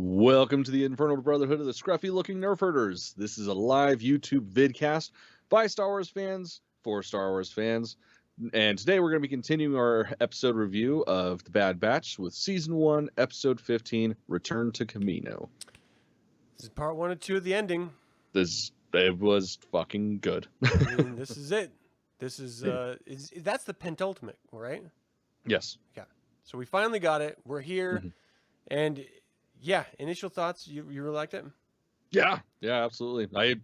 Welcome to the Infernal Brotherhood of the Scruffy Looking Nerf Herders. This is a live YouTube vidcast by Star Wars fans for Star Wars fans. And today we're going to be continuing our episode review of The Bad Batch with Season 1, Episode 15, Return to Kamino. This is part 1 and 2 of the ending. It was fucking good. I mean, this is it. This is, that's the penultimate, right? Yes. Yeah. So we finally got it. We're here. And yeah, initial thoughts, you really liked it? Yeah, absolutely.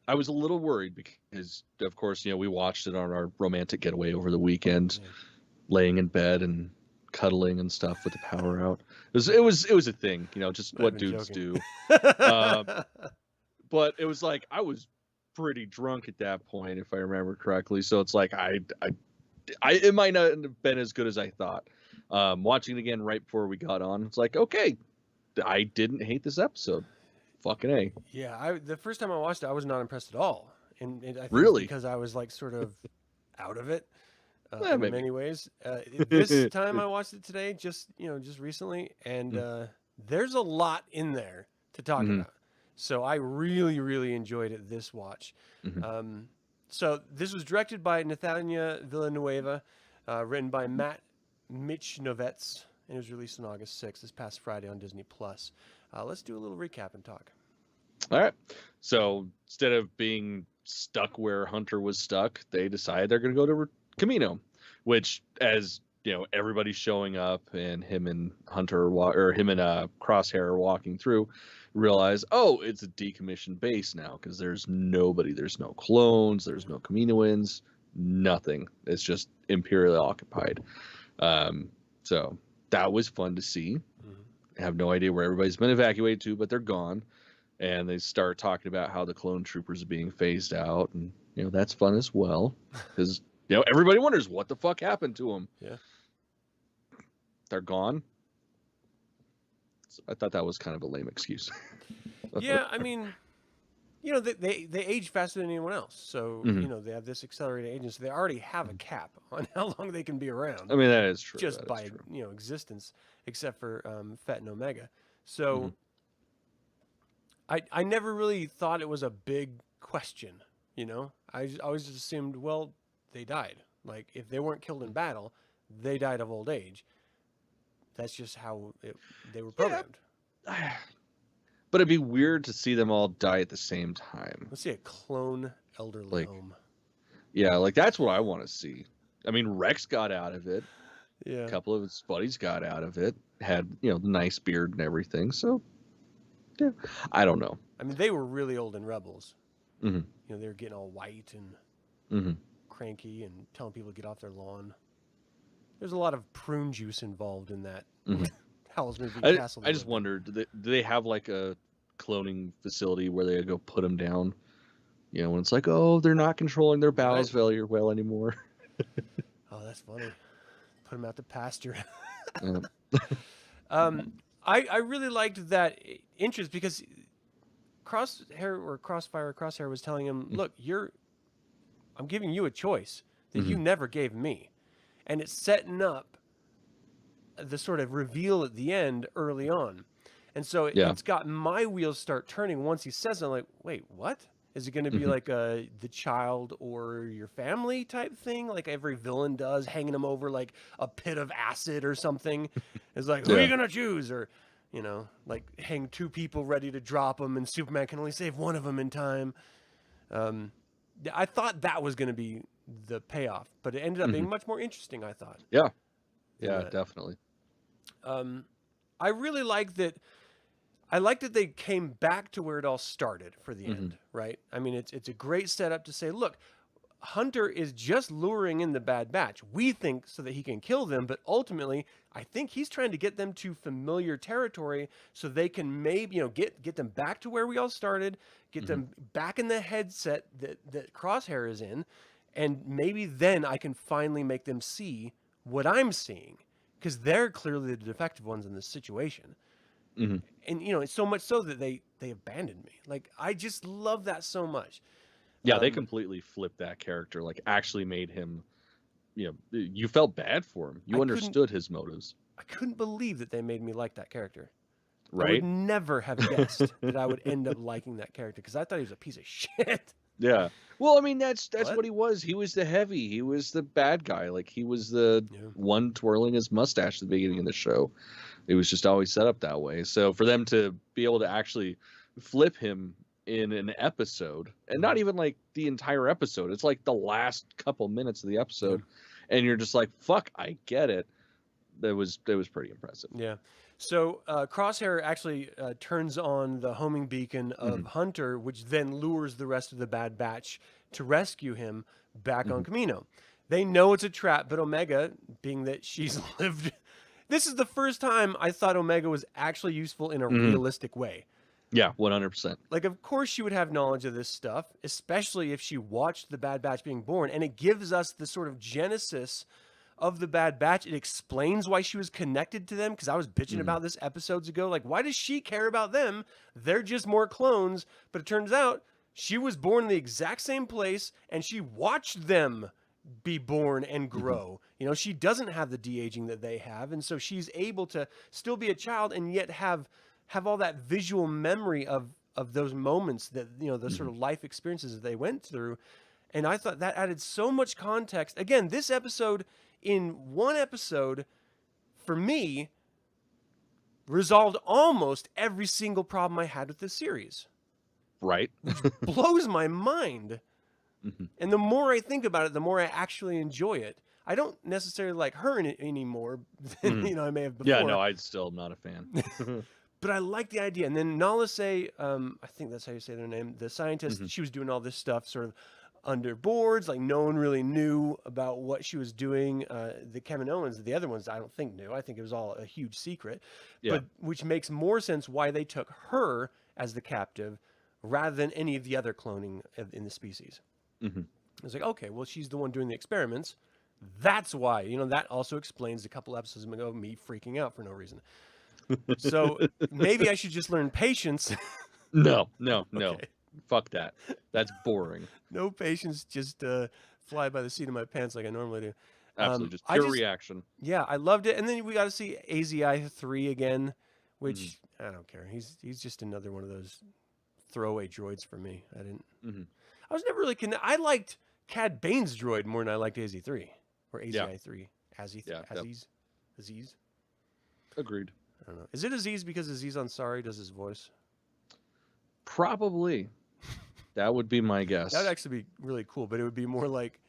I was a little worried because, of course, we watched it on our romantic getaway over the weekend, laying in bed and cuddling and stuff with the power out. It was a thing, just what dudes do. But it was like I was pretty drunk at that point, if I remember correctly. So it's like it might not have been as good as I thought. Watching it again right before we got on, it's like, okay, I didn't hate this episode. Fucking A. Yeah, the first time I watched it, I was not impressed at all. And I think really? Because I was like sort of out of it in many ways. This time I watched it today, just recently, and there's a lot in there to talk about. So I really, really enjoyed it this watch. So this was directed by Nathania Villanueva, written by Mitch Novets, and it was released on August 6th, this past Friday on Disney+. Let's do a little recap and talk. All right. So instead of being stuck where Hunter was stuck, they decided they're going to go to Kamino, which, as everybody's showing up and him and Hunter him and Crosshair are walking through, realize, oh, it's a decommissioned base now because there's nobody. There's no clones. There's no Kaminoans. Nothing. It's just imperially occupied. So that was fun to see. I have no idea where everybody's been evacuated to, but they're gone. And they start talking about how the clone troopers are being phased out. And, that's fun as well. Because, everybody wonders what the fuck happened to them. Yeah. They're gone. So I thought that was kind of a lame excuse. Yeah, I mean, they age faster than anyone else. So, they have this accelerated aging. So they already have a cap on how long they can be around. I mean, that is true. Just by, existence, except for Fett and Omega. So I never really thought it was a big question, I always just assumed, well, they died. Like, if they weren't killed in battle, they died of old age. That's just how they were programmed. Yeah. But it'd be weird to see them all die at the same time. Let's see a clone elderly home. Yeah, that's what I want to see. I mean, Rex got out of it. Yeah. A couple of his buddies got out of it. Had, nice beard and everything. So, yeah, I don't know. I mean, they were really old in Rebels. They were getting all white and cranky and telling people to get off their lawn. There's a lot of prune juice involved in that. Howl's Moving Castle. I just wondered, do they have like a cloning facility where they go put them down? When it's like, oh, they're not controlling their bowels very well anymore. Oh, that's funny. Put them out to pasture. Yeah. I really liked that interest because Crosshair was telling him, look, I'm giving you a choice that you never gave me. And it's setting up the sort of reveal at the end early on. And so it's got my wheels start turning once he says it. I'm like, wait, what? Is it going to be like the child or your family type thing? Like every villain does, hanging them over like a pit of acid or something. It's like, who are you going to choose? Or, like hang two people ready to drop them and Superman can only save one of them in time. I thought that was going to be the payoff, but it ended up being much more interesting, I thought. Yeah, definitely. I really like that. I like that they came back to where it all started for the end, right? I mean, it's a great setup to say, look, Hunter is just luring in the Bad Batch. We think so that he can kill them, but ultimately, I think he's trying to get them to familiar territory so they can maybe, get them back to where we all started, get them back in the headset that Crosshair is in, and maybe then I can finally make them see what I'm seeing, because they're clearly the defective ones in this situation. And, it's so much so that they abandoned me. Like, I just love that so much. Yeah, they completely flipped that character, actually made him, you felt bad for him. You understood his motives. I couldn't believe that they made me like that character. I would Right? never have guessed that I would end up liking that character because I thought he was a piece of shit. Yeah. Well, I mean, that's What? what he was. He was the heavy. He was the bad guy. Like he was the Yeah. one twirling his mustache at the beginning of the show. It was just always set up that way. So for them to be able to actually flip him in an episode, and not even like the entire episode, it's like the last couple minutes of the episode, and you're just like, "Fuck, I get it." That was pretty impressive. Yeah. So Crosshair actually turns on the homing beacon of Hunter, which then lures the rest of the Bad Batch to rescue him back on Kamino. They know it's a trap, but Omega, being that she's lived... This is the first time I thought Omega was actually useful in a realistic way. Yeah, 100%. Like, of course she would have knowledge of this stuff, especially if she watched the Bad Batch being born, and it gives us the sort of genesis of the Bad Batch. It explains why she was connected to them, because I was bitching about this episodes ago. Like, why does she care about them? They're just more clones. But it turns out she was born in the exact same place, and she watched them be born and grow. You know, she doesn't have the de-aging that they have, and so she's able to still be a child and yet have all that visual memory of those moments, that, you know, the sort of life experiences that they went through. And I thought that added so much context. Again, this episode, in one episode, for me, resolved almost every single problem I had with this series. Right? Blows my mind. And the more I think about it, the more I actually enjoy it. I don't necessarily like her anymore than you know, I may have before. Yeah, no, I'm still not a fan. But I like the idea. And then Nalase, I think that's how you say their name, the scientist, she was doing all this stuff sort of under boards. Like, no one really knew about what she was doing. The Kaminoans, the other ones, I don't think knew. I think it was all a huge secret. Yeah. But which makes more sense why they took her as the captive rather than any of the other cloning in the species. It's like, okay, well, she's the one doing the experiments. That's why. You know, that also explains a couple episodes ago me freaking out for no reason. So maybe I should just learn patience. No. Okay. Fuck that. That's boring. No patience, just fly by the seat of my pants like I normally do. Absolutely, just pure reaction. Yeah, I loved it. And then we got to see AZI-3 again, which I don't care. He's just another one of those throwaway droids for me. I didn't. I was never really I liked Cad Bane's droid more than I liked AZ-3 or AZI-3. Aziz. Agreed. I don't know. Is it Aziz because Aziz Ansari does his voice? Probably. That would be my guess. That would actually be really cool, but it would be more like,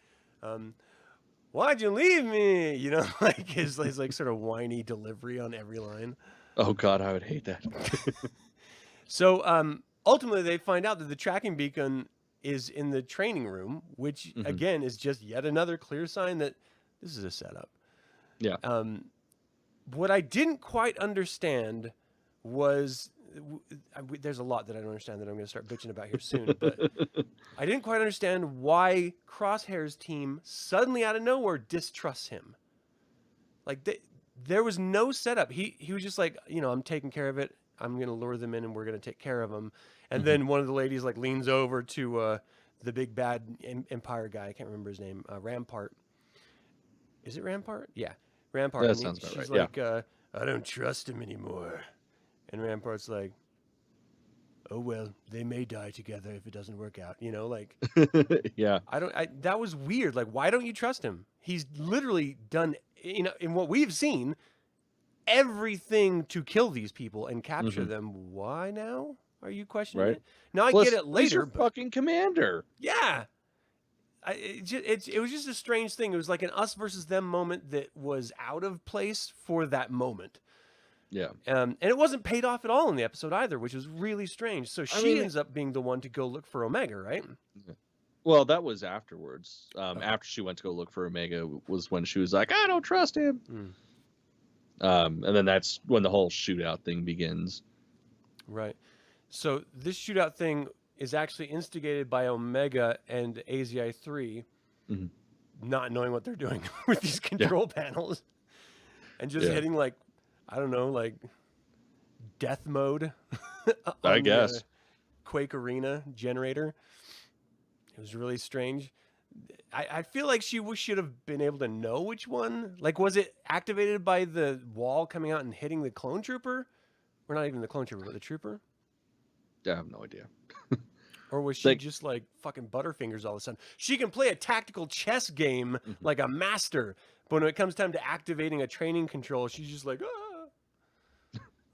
why'd you leave me? You know, like his like sort of whiny delivery on every line. Oh God, I would hate that. So ultimately they find out that the tracking beacon is in the training room, which again is just yet another clear sign that this is a setup. Yeah. What I didn't quite understand was, there's a lot that I don't understand that I'm going to start bitching about here soon, but I didn't quite understand why Crosshair's team suddenly out of nowhere distrusts him. Like, there was no setup. He was just like, you know, I'm taking care of it. I'm going to lure them in and we're going to take care of them. And then one of the ladies like leans over to the big bad Empire guy. I can't remember his name. Rampart. Is it Rampart? Yeah. Rampart. That sounds about right. She's like, I don't trust him anymore. And Rampart's like, oh, well, they may die together if it doesn't work out. You know, like, yeah. That was weird. Like, why don't you trust him? He's literally done, you know, in what we've seen, everything to kill these people and capture them. Why now? Are you questioning it? Now I get it later. He's your fucking commander. Yeah. It was just a strange thing. It was like an us versus them moment that was out of place for that moment. Yeah. And it wasn't paid off at all in the episode either, which was really strange. So she ends up being the one to go look for Omega, right? Well, that was afterwards. After she went to go look for Omega was when she was like, I don't trust him. And then that's when the whole shootout thing begins. Right. So this shootout thing is actually instigated by Omega and AZI-3 not knowing what they're doing with these control panels and just hitting like, I don't know, like death mode. I guess. Quake Arena generator. It was really strange. I feel like she should have been able to know which one. Like, was it activated by the wall coming out and hitting the clone trooper? Or not even the clone trooper, but the trooper? I have no idea. Or was she just like fucking Butterfingers all of a sudden? She can play a tactical chess game like a master, but when it comes time to activating a training control, she's just like,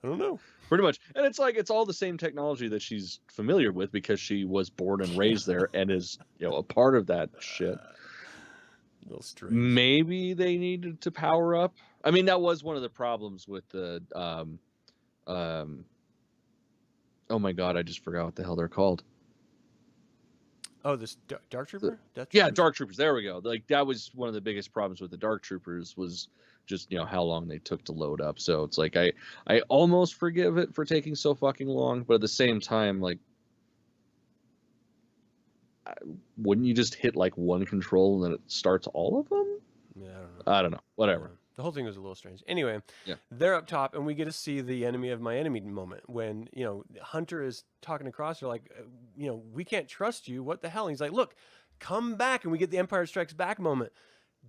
I don't know. Pretty much. And it's like, it's all the same technology that she's familiar with because she was born and raised there and is, a part of that shit. A little strange. Maybe they needed to power up. I mean, that was one of the problems with the, oh my God, I just forgot what the hell they're called. Oh, this Dark Trooper? Yeah, Dark Troopers. There we go. Like, that was one of the biggest problems with the Dark Troopers was just, how long they took to load up. So it's like, I almost forgive it for taking so fucking long, but at the same time, like, wouldn't you just hit like one control and then it starts all of them? Yeah, I don't know. Whatever. The whole thing was a little strange. Anyway, yeah. They're up top, and we get to see the enemy of my enemy moment when, Hunter is talking across. They're like, we can't trust you. What the hell? And he's like, look, come back. And we get the Empire Strikes Back moment.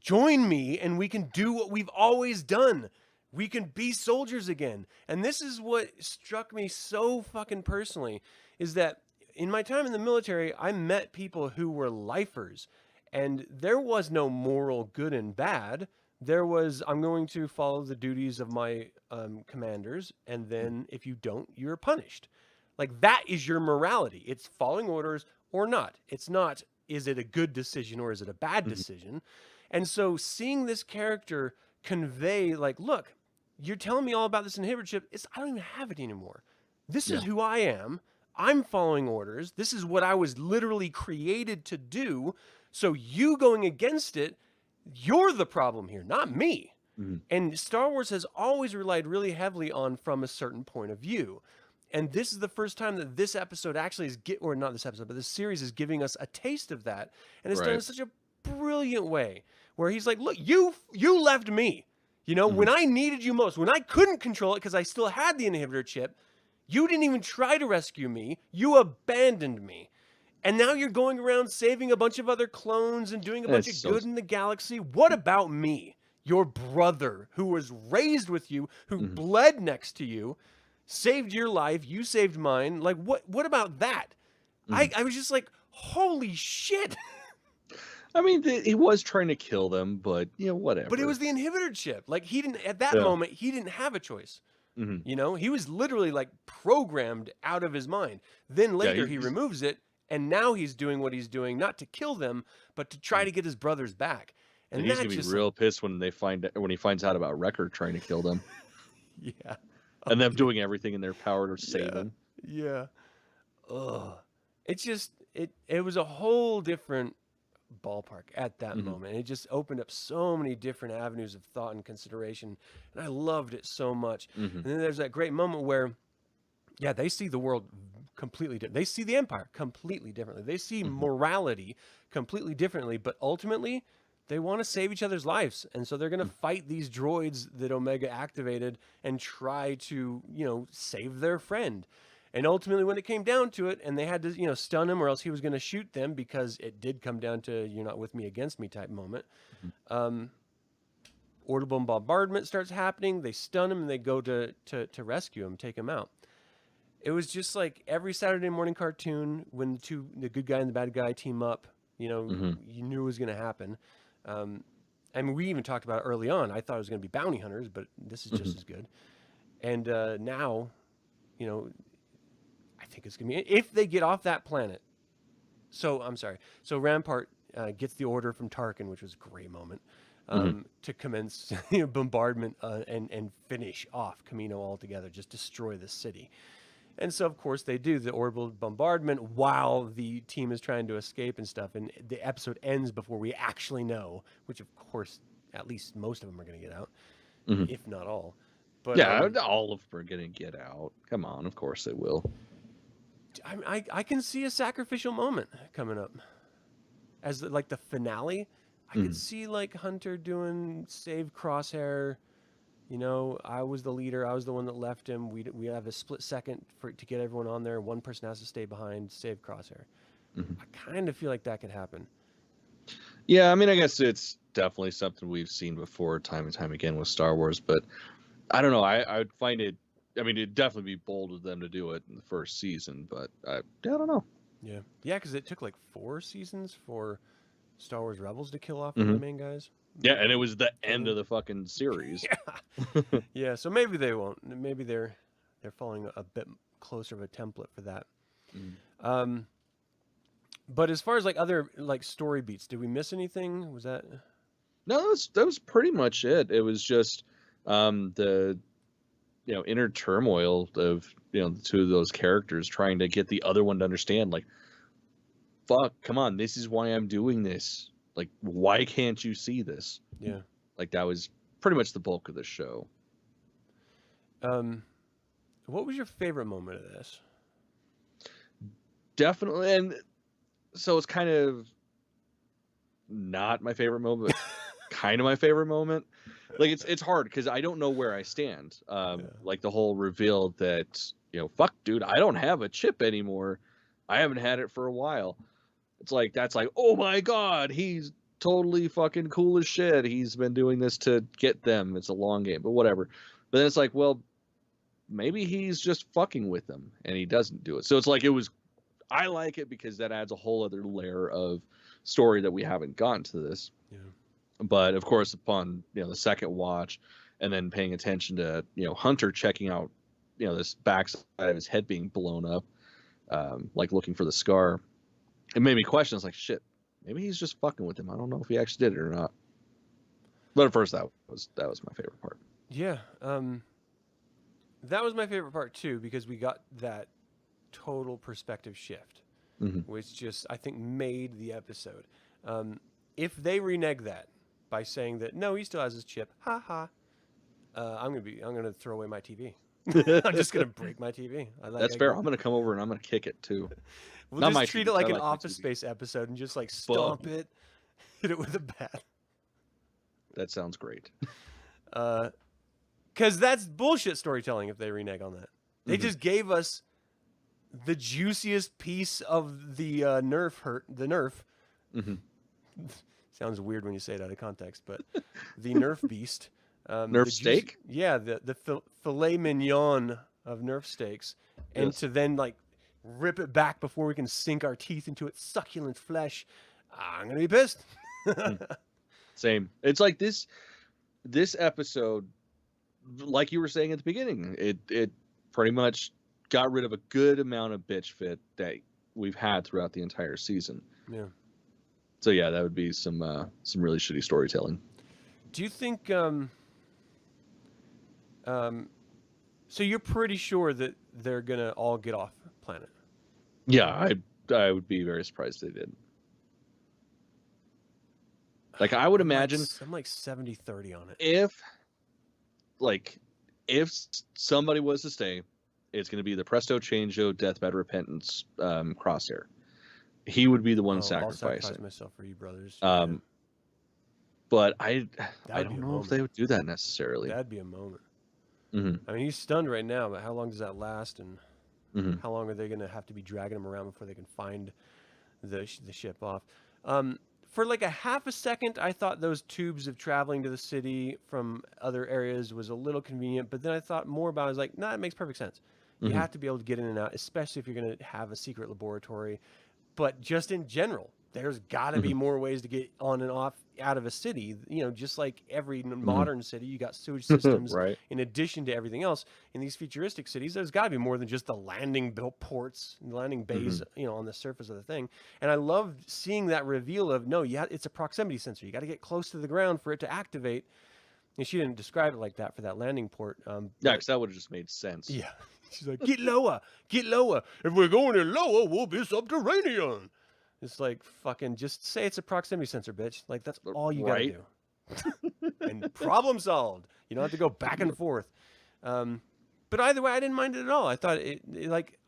Join me, and we can do what we've always done. We can be soldiers again. And this is what struck me so fucking personally, is that in my time in the military, I met people who were lifers, and there was no moral good and bad. There was, I'm going to follow the duties of my commanders, and then if you don't, you're punished. Like, that is your morality. It's following orders or not. It's not, is it a good decision or is it a bad decision? And so seeing this character convey, like, look, you're telling me all about this inhibitor chip. I don't even have it anymore. This is who I am. I'm following orders. This is what I was literally created to do. So you going against it, you're the problem here, not me. And Star Wars has always relied really heavily on from a certain point of view. And this is the first time that this episode actually is, or not this episode, but this series is giving us a taste of that. And it's done in such a brilliant way where he's like, look, you left me. When I needed you most, when I couldn't control it because I still had the inhibitor chip, you didn't even try to rescue me. You abandoned me. And now you're going around saving a bunch of other clones and doing a bunch of good in the galaxy. What about me, your brother, who was raised with you, who bled next to you, saved your life, you saved mine? Like, what about that? I was just like, holy shit. I mean, he was trying to kill them, but, whatever. But it was the inhibitor chip. Like, he didn't, at that moment, he didn't have a choice. He was literally, like, programmed out of his mind. Then later, he removes it. And now he's doing what he's doing, not to kill them, but to try to get his brothers back. And he's gonna be real pissed when he finds out about Wrecker trying to kill them. Yeah. And them doing everything in their power to save them. Yeah. Ugh. It's just it was a whole different ballpark at that moment. It just opened up so many different avenues of thought and consideration, and I loved it so much. And then there's that great moment where, they see the world completely different. They see the Empire completely differently. They see morality completely differently, but ultimately they want to save each other's lives. And so they're going to fight these droids that Omega activated and try to, save their friend. And ultimately when it came down to it and they had to, stun him or else he was going to shoot them, because it did come down to you're not with me against me type moment. Orbital bombardment starts happening. They stun him and they go to rescue him, take him out. It was just like every Saturday morning cartoon when the good guy and the bad guy team up, you knew it was going to happen. I mean, we even talked about it early on. I thought it was going to be bounty hunters, but this is just as good. And now, I think it's going to be, if they get off that planet. So, I'm sorry. So Rampart gets the order from Tarkin, which was a great moment, to commence bombardment and finish off Kamino altogether, just destroy the city. And so, of course, they do the orbital bombardment while the team is trying to escape and stuff. And the episode ends before we actually know, which, of course, at least most of them are going to get out, if not all. But all of them are going to get out. Come on, of course they will. I can see a sacrificial moment coming up. As like the finale, I could see like Hunter doing save Crosshair. I was the leader. I was the one that left him. We have a split second to get everyone on there. One person has to stay behind, save Crosshair. I kind of feel like that could happen. Yeah, I mean, I guess it's definitely something we've seen before time and time again with Star Wars, but I don't know. I would find it I mean, it'd definitely be bold of them to do it in the first season, but I don't know. Yeah, yeah, because it took like 4 seasons for Star Wars Rebels to kill off one of Hmm. the main guys. Yeah, and it was the end of the fucking series. Yeah, yeah. So maybe they won't. Maybe they're following a bit closer of a template for that. Mhm. Um, but as far as like other like story beats, did we miss anything? Was that? No, that was pretty much it. It was just the inner turmoil of the two of those characters trying to get the other one to understand, like, fuck, come on, this is why I'm doing this. Like, why can't you see this? Yeah. Like, that was pretty much the bulk of the show. What was your favorite moment of this? Definitely, and so it's kind of not my favorite moment, but kind of my favorite moment. Like, it's hard because I don't know where I stand. Like the whole reveal that fuck, dude, I don't have a chip anymore. I haven't had it for a while. It's like, that's like, oh my god, he's totally fucking cool as shit. He's been doing this to get them. It's a long game, but whatever. But then it's like, well, maybe he's just fucking with them and he doesn't do it. So it's like, I like it because that adds a whole other layer of story that we haven't gotten to this. Yeah. But of course, upon the second watch, and then paying attention to Hunter checking out this backside of his head being blown up, like looking for the scar, it made me question. It's like, shit, maybe he's just fucking with him. I don't know if he actually did it or not. But at first, that was my favorite part. Yeah. That was my favorite part too, because we got that total perspective shift, which just, I think, made the episode. If they renege that by saying that no, he still has his chip, haha, I'm gonna throw away my TV. I'm just gonna break my TV. That's fair. I'm gonna come over and I'm gonna kick it too. We'll Not just my treat TV. it like I an like my Office TV. Space episode and just like stomp it, hit it with a bat. That sounds great. Because that's bullshit storytelling if they renege on that. They just gave us the juiciest piece of the Nerf. Sounds weird when you say it out of context, but the Nerf beast. Nerf steak? Yeah, the filet mignon of Nerf steaks. And to then like rip it back before we can sink our teeth into its succulent flesh. I'm going to be pissed. Same. It's like this episode, like you were saying at the beginning, it pretty much got rid of a good amount of bitch fit that we've had throughout the entire season. Yeah. So yeah, that would be some really shitty storytelling. Do you think so you're pretty sure that they're gonna all get off planet? Yeah, I would be very surprised if they did. Like, I would imagine I'm like 70-30 on it. If somebody was to stay, it's going to be the Presto Changeo Deathbed Repentance Crosshair. He would be the one sacrificing. I'll sacrifice myself for you, brothers. But I don't know if they would do that necessarily. That'd be a moment. I mean, he's stunned right now, but how long does that last? And how long are they going to have to be dragging him around before they can find the ship off? For like a half a second, I thought those tubes of traveling to the city from other areas was a little convenient, but then I thought more about it. I was like, nah, it makes perfect sense. You have to be able to get in and out, especially if you're going to have a secret laboratory. But just in general, there's got to be more ways to get on and off out of a city. Just like every modern city, you got sewage systems right. In addition to everything else. In these futuristic cities, there's got to be more than just the landing ports, landing bays, on the surface of the thing. And I loved seeing that reveal of, no, it's a proximity sensor. You got to get close to the ground for it to activate. And she didn't describe it like that for that landing port. Yeah, because that would have just made sense. Yeah. She's like, get lower, get lower. If we're going in lower, we'll be subterranean. It's like, fucking just say it's a proximity sensor, bitch. Like, that's all you gotta do. And problem solved. You don't have to go back and forth. But either way, I didn't mind it at all. I thought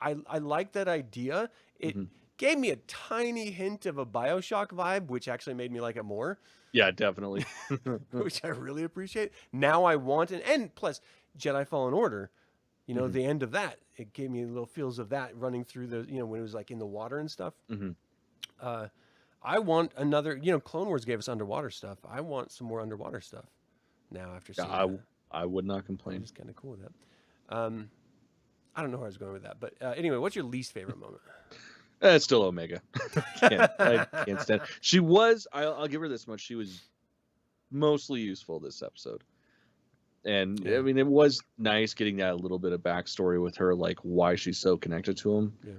I liked that idea. It gave me a tiny hint of a BioShock vibe, which actually made me like it more. Yeah, definitely. Which I really appreciate. Now I want and plus Jedi Fallen Order. The end of that, it gave me little feels of that running through the, when it was like in the water and stuff. I want another, Clone Wars gave us underwater stuff. I want some more underwater stuff now after seeing that. I would not complain. It's kind of cool with I don't know where I was going with that, but anyway, what's your least favorite moment? It's still Omega. I can't stand. She was. I'll give her this much. She was mostly useful this episode, and Yeah. I mean, it was nice getting that a little bit of backstory with her, like why she's so connected to him. Yeah.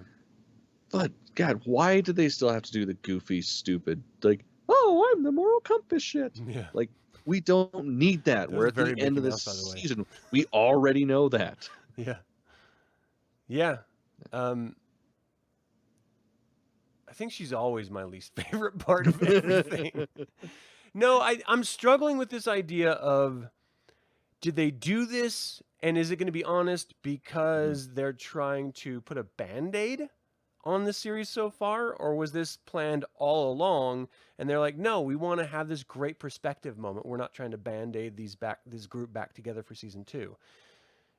But God, why did they still have to do the goofy, stupid, like, oh, I'm the moral compass shit? Yeah. Like, we don't need that. That We're was at the very end of Mickey this Mouse, by the way. season. We already know that. Yeah. Yeah. I think she's always my least favorite part of everything. No, I'm struggling with this idea of, did they do this and is it going to be honest because they're trying to put a Band-Aid on the series so far, or was this planned all along and they're like, no, we want to have this great perspective moment. We're not trying to Band-Aid this group back together for season 2.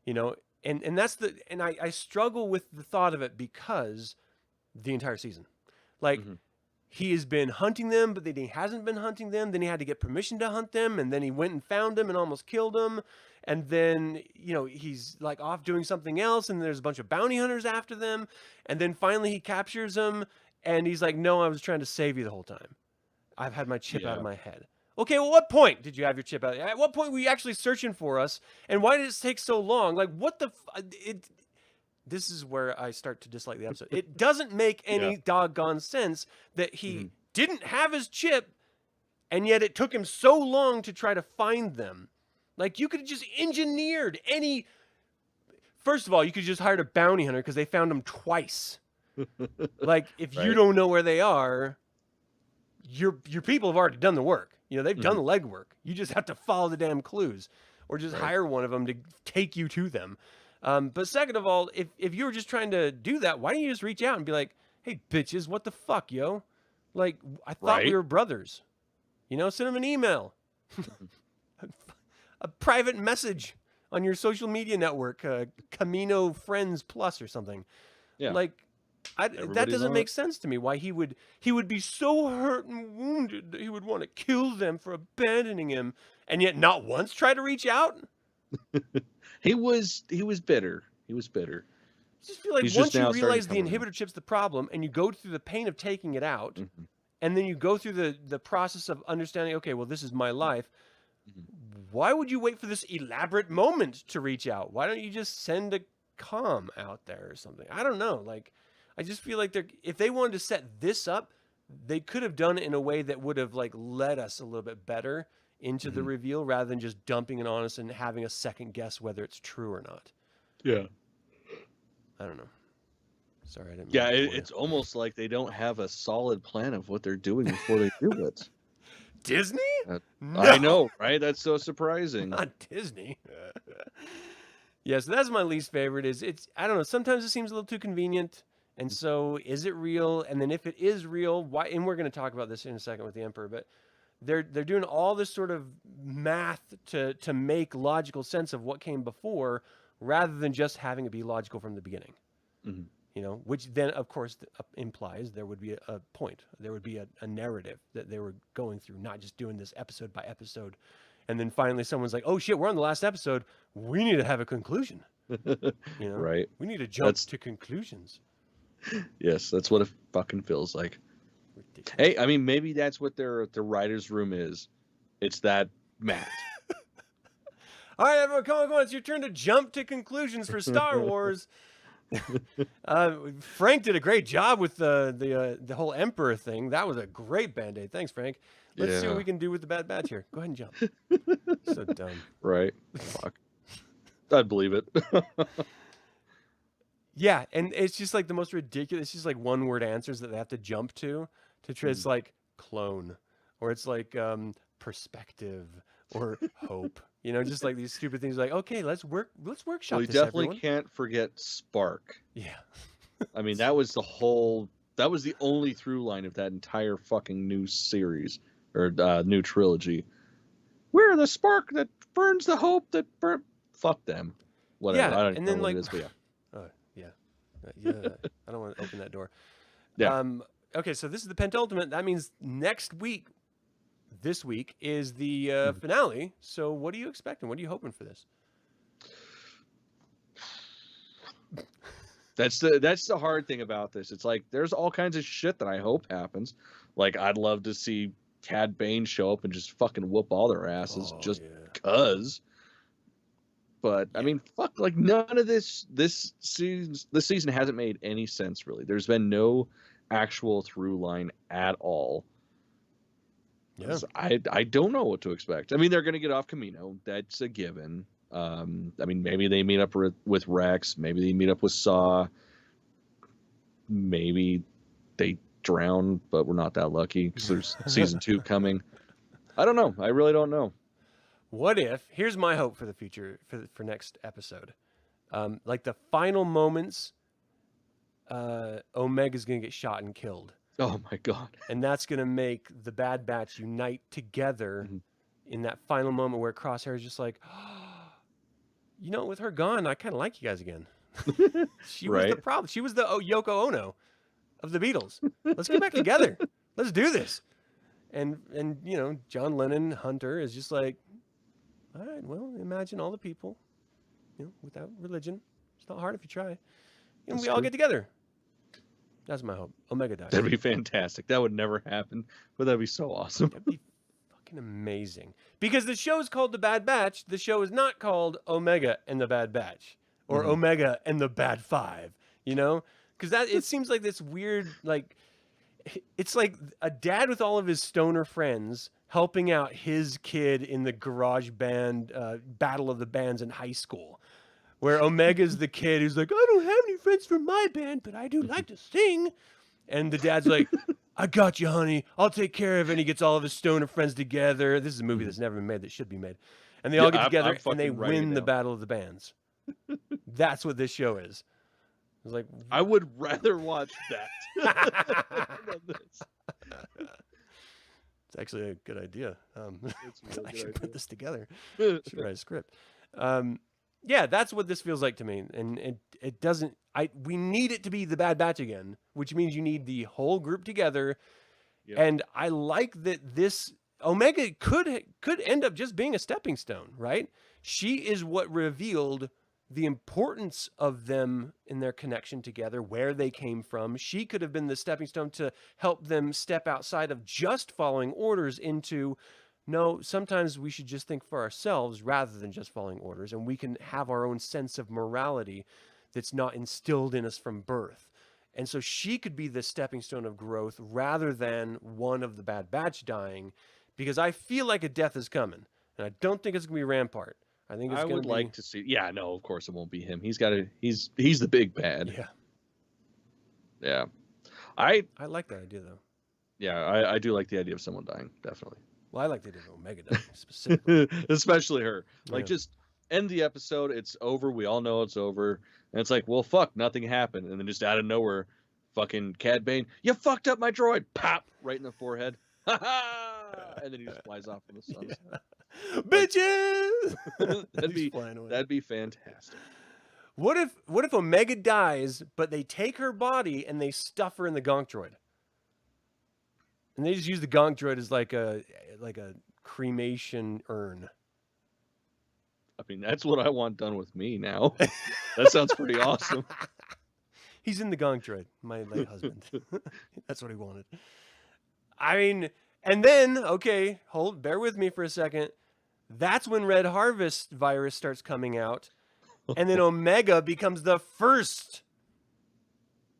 You know, and that's I struggle with the thought of it because the entire season. Like, he has been hunting them, but then he hasn't been hunting them. Then he had to get permission to hunt them, and then he went and found them and almost killed them. And then, you know, he's like off doing something else, and there's a bunch of bounty hunters after them. And then finally he captures them, and he's like, no, I was trying to save you the whole time. I've had my chip out of my head. Okay, well, what point did you have your chip out? At what point were you actually searching for us? And why did it take so long? Like, what the... This is where I start to dislike the episode. It doesn't make any doggone sense that he didn't have his chip, and yet it took him so long to try to find them. Like, you could have just engineered any... First of all, you could have just hired a bounty hunter because they found him twice. Like, if you don't know where they are, your people have already done the work. You know, they've done the legwork. You just have to follow the damn clues, or just hire one of them to take you to them. But second of all, if you were just trying to do that, why don't you just reach out and be like, hey, bitches, what the fuck, yo? Like, I thought we were brothers. You know, send them an email. A private message on your social media network, Kamino Friends Plus or something. Yeah. Like, that doesn't make sense to me. Why he would be so hurt and wounded that he would want to kill them for abandoning him, and yet not once try to reach out. He was bitter. He was bitter. I just feel like once you realize the inhibitor chip's the problem, and you go through the pain of taking it out, and then you go through the process of understanding, okay, well, this is my life. Why would you wait for this elaborate moment to reach out? Why don't you just send a comm out there or something? I don't know. Like, I just feel like if they wanted to set this up, they could have done it in a way that would have like led us a little bit better into the reveal, rather than just dumping it on us and having a second guess whether it's true or not. Yeah. I don't know. Sorry, I didn't. Yeah, it's almost like they don't have a solid plan of what they're doing before they do it. Disney? No. I know, right? That's so surprising. Not Disney. Yeah, so that's my least favorite. I don't know. Sometimes it seems a little too convenient. And so, is it real? And then if it is real, why? And we're going to talk about this in a second with the Emperor, but they're doing all this sort of math to make logical sense of what came before, rather than just having it be logical from the beginning. You know, which then, of course, implies there would be a point. There would be a narrative that they were going through, not just doing this episode by episode. And then finally someone's like, oh, shit, we're on the last episode. We need to have a conclusion. You know? Right. We need to jump to conclusions. Yes, that's what it fucking feels like. Ridiculous. Hey, I mean, maybe that's what the writer's room is. It's that math. All right, everyone, come on. It's your turn to jump to conclusions for Star Wars. Frank did a great job with the whole Emperor thing. That was a great Band-Aid. Thanks, Frank. Let's see what we can do with the Bad Batch here. Go ahead and jump. So dumb. Right. Fuck. I'd believe it. Yeah, and it's just like the most ridiculous. It's just like one-word answers that they have to jump to try. It's like clone, or it's like perspective, or hope. You know, just like these stupid things. Like, okay, let's workshop. Well, you definitely can't forget Spark. Yeah. I mean, that was the only through line of that entire fucking new series or new trilogy. We're the spark that burns the hope that burn. Fuck them. Whatever. Yeah, I don't and know then what like, it is, but yeah. Yeah. I don't want to open that door. Yeah. Okay, so this is the penultimate. That means this week is the finale. So what are you expecting? What are you hoping for this? That's the hard thing about this. It's like there's all kinds of shit that I hope happens. Like I'd love to see Cad Bane show up and just fucking whoop all their asses just cuz. But I mean, fuck, like none of this season hasn't made any sense really. There's been no actual through line at all. Yeah. I don't know what to expect. I mean, they're going to get off Kamino. That's a given. I mean, maybe they meet up with Rex. Maybe they meet up with Saw. Maybe they drown, but we're not that lucky because there's season 2 coming. I don't know. I really don't know. What if? Here's my hope for the future for next episode. Like the final moments, Omega's gonna get shot and killed. Oh my god! And that's gonna make the Bad Batch unite together in that final moment where Crosshair is just like, oh, you know, with her gone, I kind of like you guys again. She was the problem. She was the Yoko Ono of the Beatles. Let's get back together. Let's do this. And you know, John Lennon, Hunter is just like, all right, well, imagine all the people, you know, without religion. It's not hard if you try. And we all get together. That's my hope. Omega dies. That'd be fantastic. That would never happen, but that'd be so awesome. That'd be fucking amazing. Because the show is called The Bad Batch. The show is not called Omega and the Bad Batch or Omega and the Bad Five, you know? Because it seems like this weird, like, it's like a dad with all of his stoner friends helping out his kid in the garage band battle of the bands in high school, where Omega's the kid who's like, I don't have any friends from my band, but I do like to sing. And the dad's like, I got you, honey. I'll take care of it. And he gets all of his stoner friends together. This is a movie that's never been made that should be made. And they all get together and they win the battle of the bands. That's what this show is. It's like, I would rather watch that than this. It's actually a good idea. I should put this together. Should write a script. Yeah, that's what this feels like to me. And it doesn't. We need it to be the Bad Batch again, which means you need the whole group together. Yep. And I like that this Omega could end up just being a stepping stone, right? She is what revealed the importance of them in their connection together, where they came from. She could have been the stepping stone to help them step outside of just following orders into, no, sometimes we should just think for ourselves rather than just following orders, and we can have our own sense of morality that's not instilled in us from birth. And so she could be the stepping stone of growth rather than one of the Bad Batch dying, because I feel like a death is coming, and I don't think it's going to be Rampart. I think it's going to be... like to see. Yeah, no, of course it won't be him. He's the big bad. Yeah. Yeah. I like that idea though. Yeah, I do like the idea of someone dying, definitely. Well, I like the idea of Omega dying specifically. Especially her. Like, just end the episode. It's over. We all know it's over. And it's like, well, fuck, nothing happened. And then just out of nowhere, fucking Cad Bane, you fucked up my droid. Pop! Right in the forehead. Ha ha! And then he just flies off in the sun. Yeah. Bitches! that'd be fantastic. What if Omega dies, but they take her body and they stuff her in the Gonk droid? And they just use the Gonk droid as like a cremation urn. I mean, that's what I want done with me now. That sounds pretty awesome. He's in the Gonk droid, my late husband. That's what he wanted. I mean, and then, okay, bear with me for a second. That's when Red Harvest virus starts coming out. And then Omega becomes the first.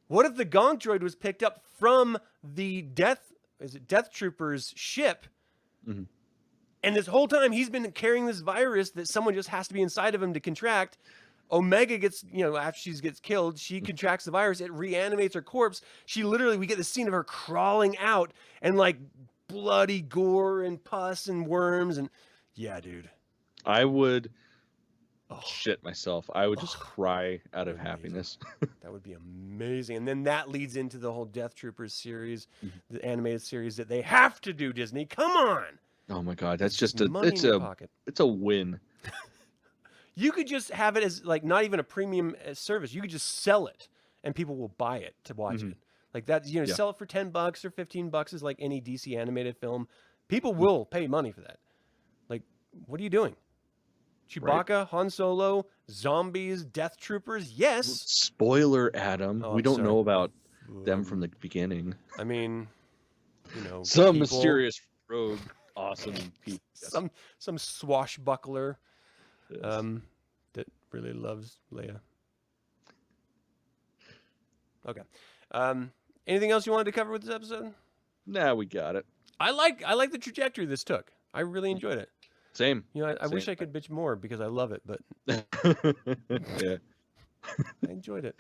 What if the Gonk droid was picked up from the Death Trooper's ship? Mm-hmm. And this whole time he's been carrying this virus that someone just has to be inside of him to contract. Omega gets, after she gets killed, she contracts the virus. It reanimates her corpse. We get the scene of her crawling out and like bloody gore and pus and worms. And yeah, dude. I would shit myself. I would just cry out of happiness. That would be amazing. And then that leads into the whole Death Troopers series, the animated series that they have to do, Disney. Come on. Oh my God. That's just it's a win. You could just have it as like not even a premium service. You could just sell it and people will buy it to watch it. Like that, sell it for $10 or $15 is like any DC animated film. People will pay money for that. Like, what are you doing? Chewbacca, Han Solo, zombies, Death Troopers. Yes. Spoiler, Adam. Oh, we I'm don't sorry. know about them from the beginning. I mean, you know, Some people, mysterious rogue, awesome people. Yes. some swashbuckler, Yes. that really loves Leia. Okay. Anything else you wanted to cover with this episode? Nah, we got it. I like the trajectory this took. I really enjoyed it. Same. You know, I Same. wish I could bitch more because I love it, but Yeah. I enjoyed it.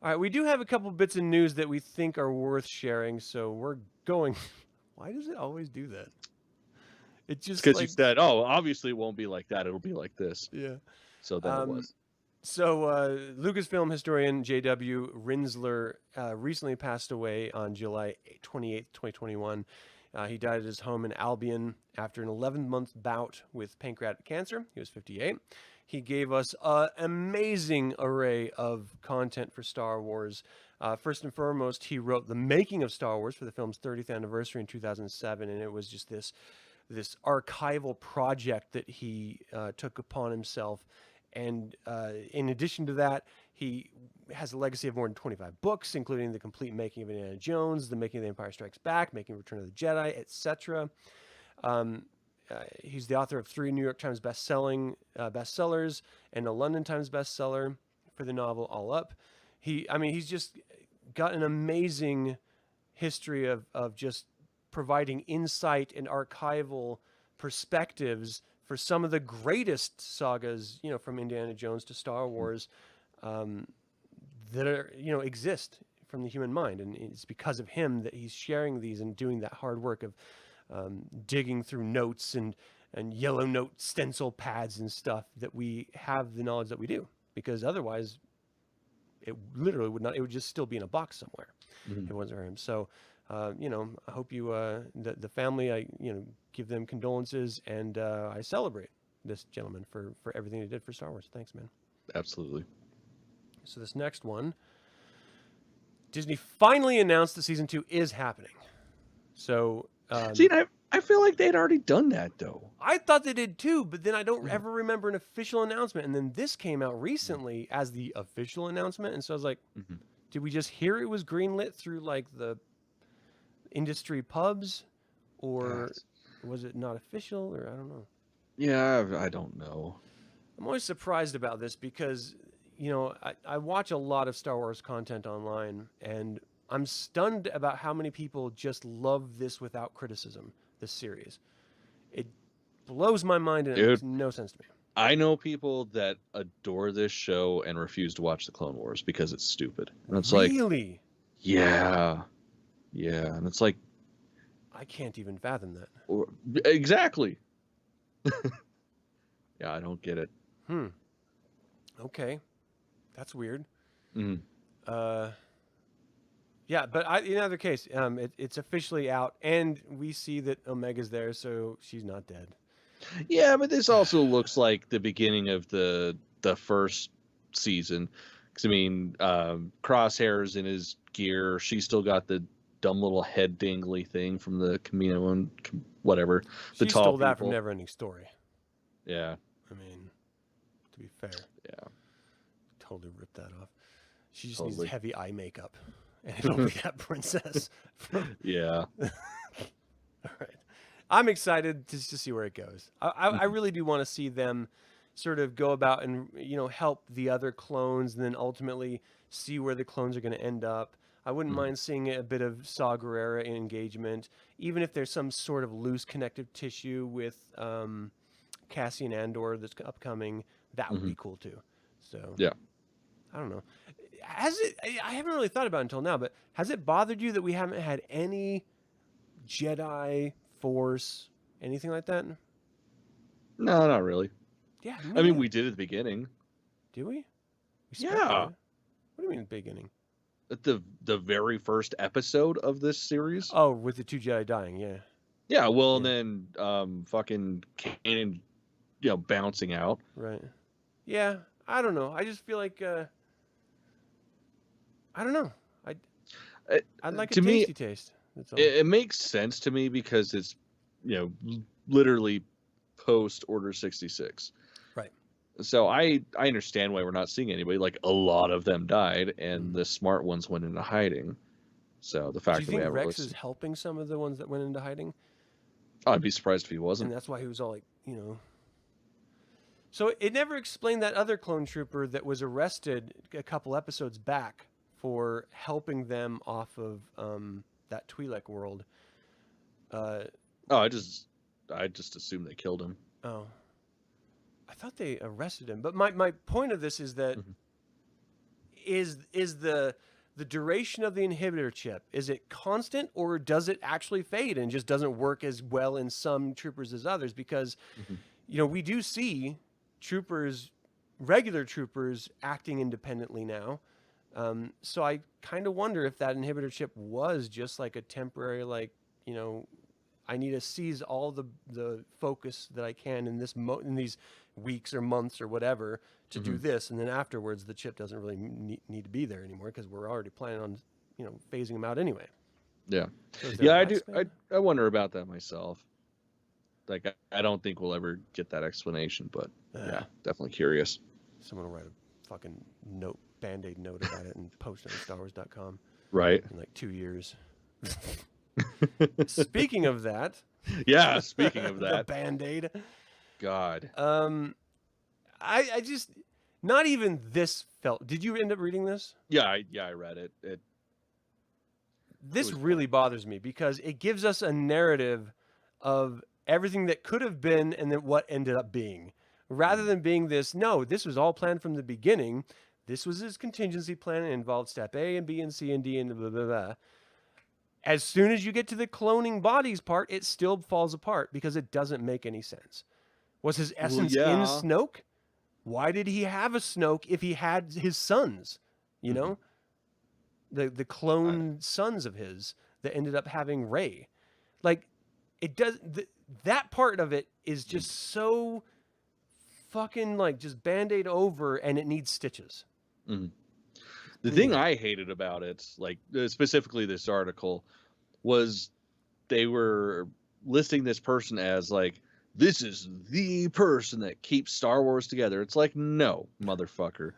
All right, we do have a couple bits of news that we think are worth sharing, so we're going. Why does it always do that? It just because like, you said, "Oh, obviously it won't be like that. It'll be like this." yeah. So then it was. So Lucasfilm historian J.W. Rinsler recently passed away on July 28th, 2021. He died at his home in Albion after an 11-month bout with pancreatic cancer. He was 58. He gave us an amazing array of content for Star Wars. First and foremost, he wrote the making of Star Wars for the film's 30th anniversary in 2007, and it was just this archival project that he took upon himself. And in addition to that, he has a legacy of more than 25 books, including the complete making of Indiana Jones, the making of The Empire Strikes Back, making Return of the Jedi, etc. He's the author of 3 New York Times bestsellers and a London Times bestseller for the novel All Up. He's just got an amazing history of just providing insight and archival perspectives for some of the greatest sagas, you know, from Indiana Jones to Star Wars, that are, you know, exist from the human mind. And it's because of him that he's sharing these and doing that hard work of digging through notes and yellow note stencil pads and stuff that we have the knowledge that we do. Because otherwise, it literally would not. It would just still be in a box somewhere. If it wasn't for him. So, you know, I hope you, the family, I, you know, give them condolences, and I celebrate this gentleman for everything he did for Star Wars. Thanks, man. Absolutely. So this next one, Disney finally announced that season 2 is happening. So, see, I feel like they'd already done that though. I thought they did too, but then I don't ever remember an official announcement. And then this came out recently as the official announcement, and so I was like, did we just hear it was greenlit through like the industry pubs, or was it not official, or I don't know. Yeah, I don't know. I'm always surprised about this because, you know, I watch a lot of Star Wars content online, and I'm stunned about how many people just love this without criticism, this series. It blows my mind, and it makes no sense to me. I know people that adore this show and refuse to watch the Clone Wars because it's stupid. And it's really? Like, yeah. And it's like, I can't even fathom that. Exactly. Yeah, I don't get it. Okay. That's weird. Mm. Yeah, but in either case, it's officially out, and we see that Omega's there, so she's not dead. Yeah, but this also looks like the beginning of the first season. Because, I mean, Crosshair's in his gear. She's still got the dumb little head dangly thing from the Kamino and whatever. She stole that from Neverending Story. Yeah. I mean, to be fair. Yeah. Totally ripped that off. She just needs heavy eye makeup. And it'll be that princess. Yeah. All right. I'm excited to see where it goes. I really do want to see them sort of go about and, you know, help the other clones, and then ultimately see where the clones are going to end up. I wouldn't mind seeing a bit of Saw Gerrera engagement, even if there's some sort of loose connective tissue with Cassian Andor that's upcoming. That would be cool too. So yeah, I don't know. I haven't really thought about it until now, but has it bothered you that we haven't had any Jedi Force, anything like that? No, not really. Yeah, I mean, we did at the beginning. Do we? Yeah. What do you mean the beginning? At the very first episode of this series. Oh, with the 2 Jedi dying, yeah. Yeah, well, and then fucking Kanan, you know, bouncing out. Right. Yeah, I don't know. I just feel like I don't know. I'd like a tasty taste. That's all. It makes sense to me because it's, you know, literally post Order 66. Right. So I understand why we're not seeing anybody. Like, a lot of them died, and the smart ones went into hiding. So the Do fact you that we think haven't really Rex is helping some of the ones that went into hiding? I'd be surprised if he And wasn't. that's why he was all like, So it never explained that other clone trooper that was arrested a couple episodes back for helping them off of that Twi'lek world. Oh, I just assumed they killed him. Oh, I thought they arrested him. But my point of this is that is the duration of the inhibitor chip, is it constant, or does it actually fade and just doesn't work as well in some troopers as others? Because we do see troopers, regular troopers, acting independently now. So I kind of wonder if that inhibitor chip was just like a temporary, like, I need to seize all the focus that I can in in these weeks or months or whatever to do this, and then afterwards the chip doesn't really need to be there anymore because we're already planning on phasing them out anyway. Yeah, So yeah, I do. I wonder about that myself. Like, I don't think we'll ever get that explanation, but yeah, definitely curious. Someone will write a fucking Band-Aid note about it and post it on StarWars.com. Right. In like 2 years. Speaking of that. Yeah, speaking of that. The Band-Aid. God. I just, not even this felt. Did you end up reading this? Yeah, I read it. This really bothers me because it gives us a narrative of everything that could have been and then what ended up being. Rather than being this was all planned from the beginning. This was his contingency plan. It involved step A and B and C and D and blah, blah, blah. As soon as you get to the cloning bodies part, it still falls apart because it doesn't make any sense. Was his essence in Snoke? Why did he have a Snoke if he had his sons? The clone sons of his that ended up having Rey. Like, it does. That part of it is just so fucking like just Band-Aid over, and it needs stitches. The thing I hated about it, like specifically this article, was they were listing this person as like, this is the person that keeps Star Wars together. It's like, no, motherfucker.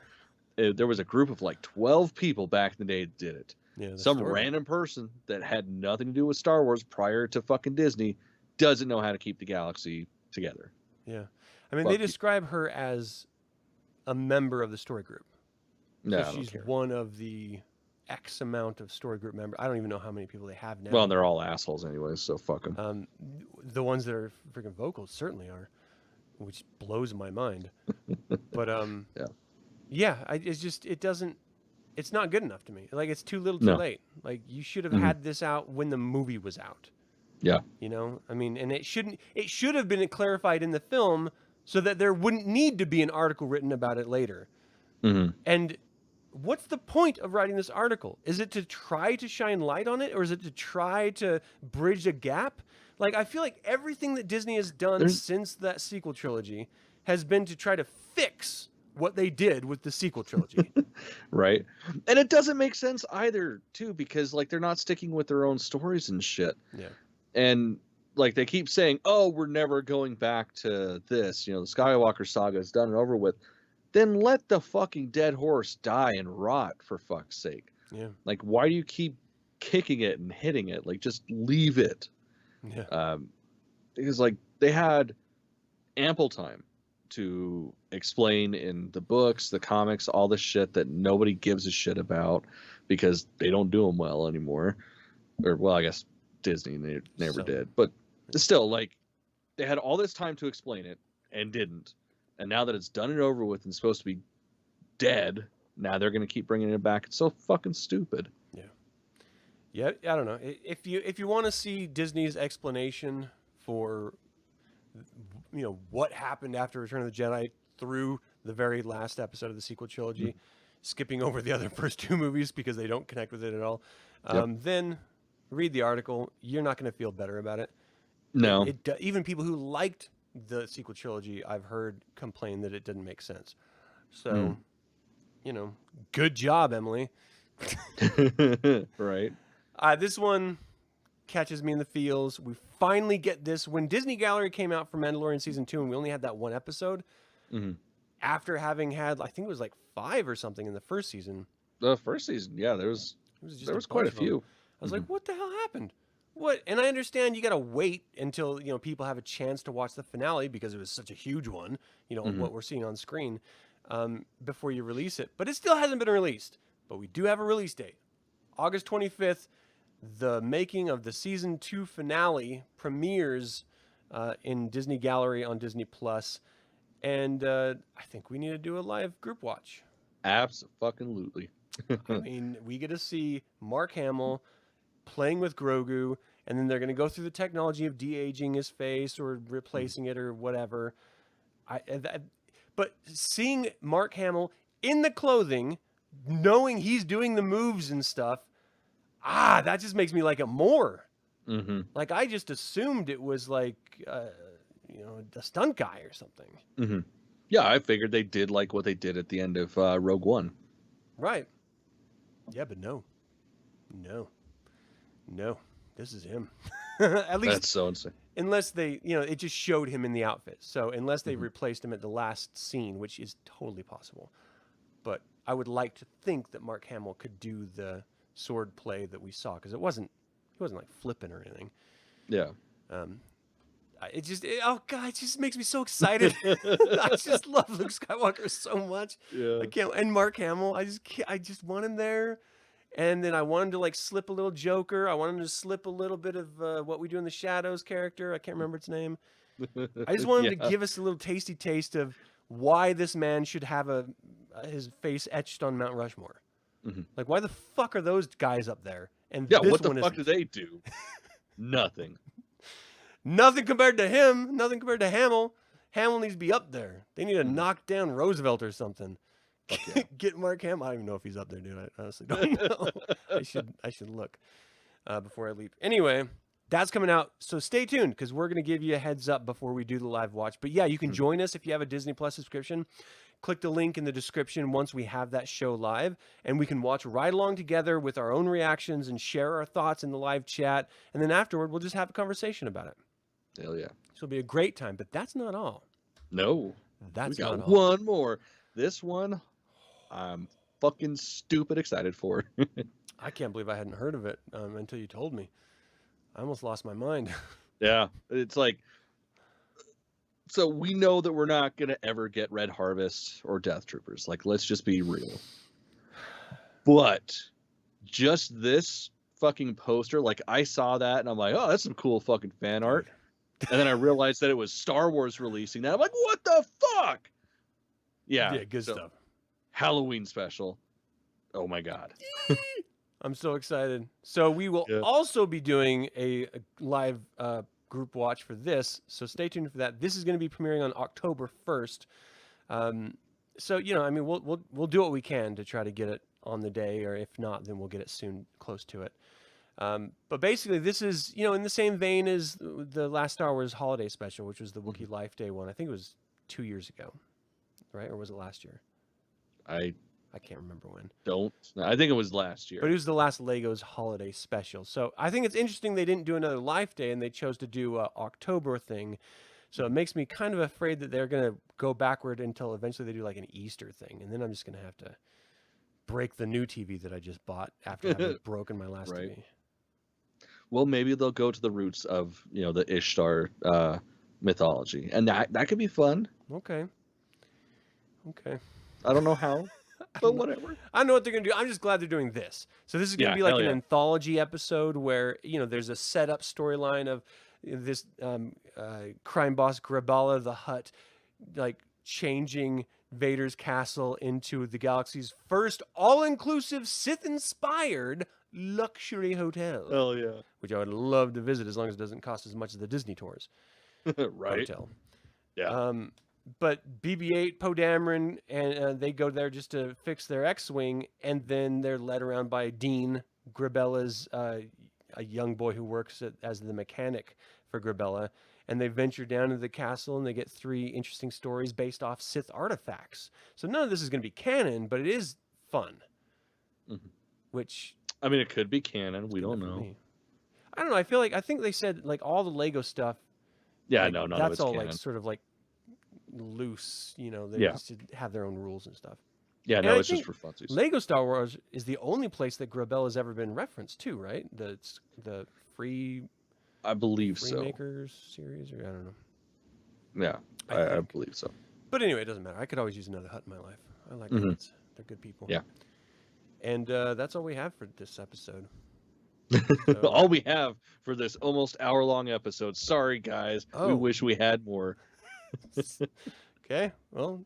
There was a group of like 12 people back in the day that did it. Yeah, some random person that had nothing to do with Star Wars prior to fucking Disney doesn't know how to keep the galaxy together. Yeah. I mean, they describe her as a member of the story group. No, so she's one of the X amount of story group members. I don't even know how many people they have now. Well, they're all assholes anyways, so fuck them. The ones that are freaking vocal certainly are, which blows my mind. But it's not good enough to me. Like, it's too little, too late. Like, you should have had this out when the movie was out. Yeah. I mean, and it should have been clarified in the film so that there wouldn't need to be an article written about it later. And what's the point of writing this article? Is it to try to shine light on it, or is it to try to bridge a gap? Like, I feel like everything that Disney has done since that sequel trilogy has been to try to fix what they did with the sequel trilogy. Right. And it doesn't make sense either, too, because like they're not sticking with their own stories and shit. Yeah. And like they keep saying, oh, we're never going back to this. The Skywalker saga is done and over with. Then let the fucking dead horse die and rot, for fuck's sake. Yeah. Like, why do you keep kicking it and hitting it? Like, just leave it. Yeah. Because like they had ample time to explain in the books, the comics, all the shit that nobody gives a shit about because they don't do them well anymore. Or, well, I guess Disney never did. But still, like, they had all this time to explain it and didn't. And now that it's done and over with and supposed to be dead, now they're going to keep bringing it back. It's so fucking stupid. Yeah. Yeah, I don't know. If you want to see Disney's explanation for what happened after Return of the Jedi through the very last episode of the sequel trilogy, skipping over the other first two movies because they don't connect with it at all, then read the article. You're not going to feel better about it. No. Even people who liked the sequel trilogy, I've heard complain that it didn't make sense. So, good job, Emily. Right. This one catches me in the feels. We finally get this. When Disney Gallery came out for Mandalorian Season 2 and we only had that one episode, Mm-hmm. after having had, I think it was like 5 or something in the first season. The first season, yeah, there was quite a few. I was like, what the hell happened? What? And I understand you got to wait until, people have a chance to watch the finale because it was such a huge one, what we're seeing on screen, before you release it. But it still hasn't been released. But we do have a release date. August 25th, the making of the season 2 finale premieres in Disney Gallery on Disney Plus. And I think we need to do a live group watch. Absolutely. I mean, we get to see Mark Hamill playing with Grogu, and then they're going to go through the technology of de-aging his face or replacing it or whatever. But seeing Mark Hamill in the clothing, knowing he's doing the moves and stuff, that just makes me like it more. Mm-hmm. Like, I just assumed it was like, a stunt guy or something. Mm-hmm. Yeah, I figured they did like what they did at the end of Rogue One. Right. Yeah, but no. This is him. At least That's so insane. unless they, it just showed him in the outfit. So unless they replaced him at the last scene, which is totally possible. But I would like to think that Mark Hamill could do the sword play that we saw, because he wasn't like flipping or anything. Yeah. It just makes me so excited. I just love Luke Skywalker so much. Yeah. I can't. And Mark Hamill, I just want him there. And then I want him to like slip a little Joker. I want him to slip a little bit of What We Do in the Shadows character. I can't remember its name. I just want him to give us a little tasty taste of why this man should have his face etched on Mount Rushmore. Mm-hmm. Like, why the fuck are those guys up there? And yeah, this what the one fuck isn't? do they do? Nothing. Nothing compared to him. Nothing compared to Hamill. Hamill needs to be up there. They need to knock down Roosevelt or something. Yeah. Get Mark Hamill. I don't even know if he's up there, dude. I honestly don't know. I should look before I leave. Anyway, that's coming out. So stay tuned, because we're going to give you a heads up before we do the live watch. But yeah, you can join us if you have a Disney Plus subscription. Click the link in the description once we have that show live, and we can watch right along together with our own reactions and share our thoughts in the live chat. And then afterward, we'll just have a conversation about it. Hell yeah. So it'll be a great time. But that's not all. No. That's we got not all. one more. This one, I'm fucking stupid excited for. I can't believe I hadn't heard of it until you told me. I almost lost my mind. Yeah. It's like, so we know that we're not going to ever get Red Harvest or Death Troopers. Like, let's just be real. But just this fucking poster, like, I saw that and I'm like, oh, that's some cool fucking fan art. And then I realized that it was Star Wars releasing that. I'm like, what the fuck? Yeah. Yeah, good stuff. Halloween special. Oh my God. I'm so excited. So we will also be doing a live group watch for this. So stay tuned for that. This is going to be premiering on October 1st. So, I mean, we'll do what we can to try to get it on the day, or if not, then we'll get it soon, close to it. But basically, this is, in the same vein as the last Star Wars holiday special, which was the Wookiee Life Day one. I think it was 2 years ago, right? Or was it last year? I can't remember when. I think it was last year. But it was the last Legos holiday special. So I think it's interesting they didn't do another Life Day and they chose to do a October thing. So it makes me kind of afraid that they're going to go backward until eventually they do like an Easter thing. And then I'm just going to have to break the new TV that I just bought after having broken my last TV. Well, maybe they'll go to the roots of, the Ishtar mythology. And that could be fun. Okay. I don't know how, but whatever. I don't know what they're going to do. I'm just glad they're doing this. So this is going to be like an anthology episode where, there's a setup storyline of this crime boss Graballa the Hutt, like changing Vader's castle into the galaxy's first all-inclusive Sith-inspired luxury hotel. Hell yeah. Which I would love to visit as long as it doesn't cost as much as the Disney tours. Right. Hotel. Yeah. But BB-8, Poe Dameron, and they go there just to fix their X-Wing, and then they're led around by Dean, Grabella's a young boy who works as the mechanic for Grabella, and they venture down into the castle, and they get 3 interesting stories based off Sith artifacts. So none of this is going to be canon, but it is fun. Mm-hmm. Which... I mean, it could be canon. We don't know. I don't know. I think they said, like, all the Lego stuff... Yeah, like, no, none that's of it's all canon. like sort of like loose. You know, they Yeah. just have their own rules and stuff. Yeah, And no, I it's just think for funsies. Lego Star Wars is the only place that Grabel has ever been referenced to, right? The free I believe so. Makers series, or I don't know. Yeah, I believe so. But anyway, it doesn't matter. I could always use another hut in my life. I like Mhm. huts. They're good people. Yeah. And that's all we have for this episode. All we have for this almost hour-long episode. Sorry, guys. We Oh. wish we had more. Okay, well,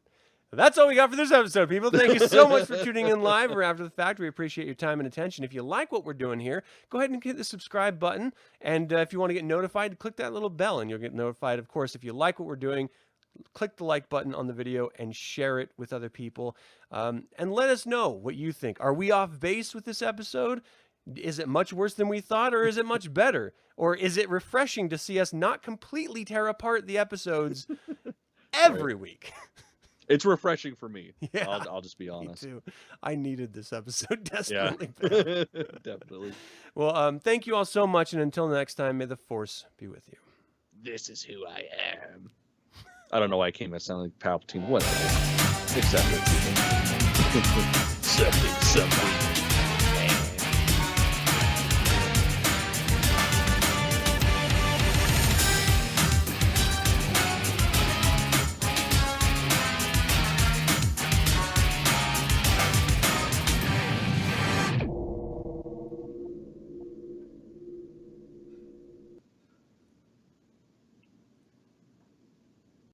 that's all we got for this episode, people. Thank you so much for tuning in live or after the fact. We appreciate your time and attention. If you like what we're doing here, go ahead and hit the subscribe button. And if you want to get notified, click that little bell and you'll get notified. Of course, if you like what we're doing, click the like button on the video and share it with other people. And let us know what you think. Are we off base with this episode? Is it much worse than we thought, or is it much better? Or is it refreshing to see us not completely tear apart the episodes every week? It's refreshing for me. Yeah, I'll just be honest. Me too. I needed this episode Yeah, desperately. definitely. Well, thank you all so much, and until next time, may the Force be with you. This is who I am. I don't know why I came. I sound like Palpatine. Whatever. Accept it. Something.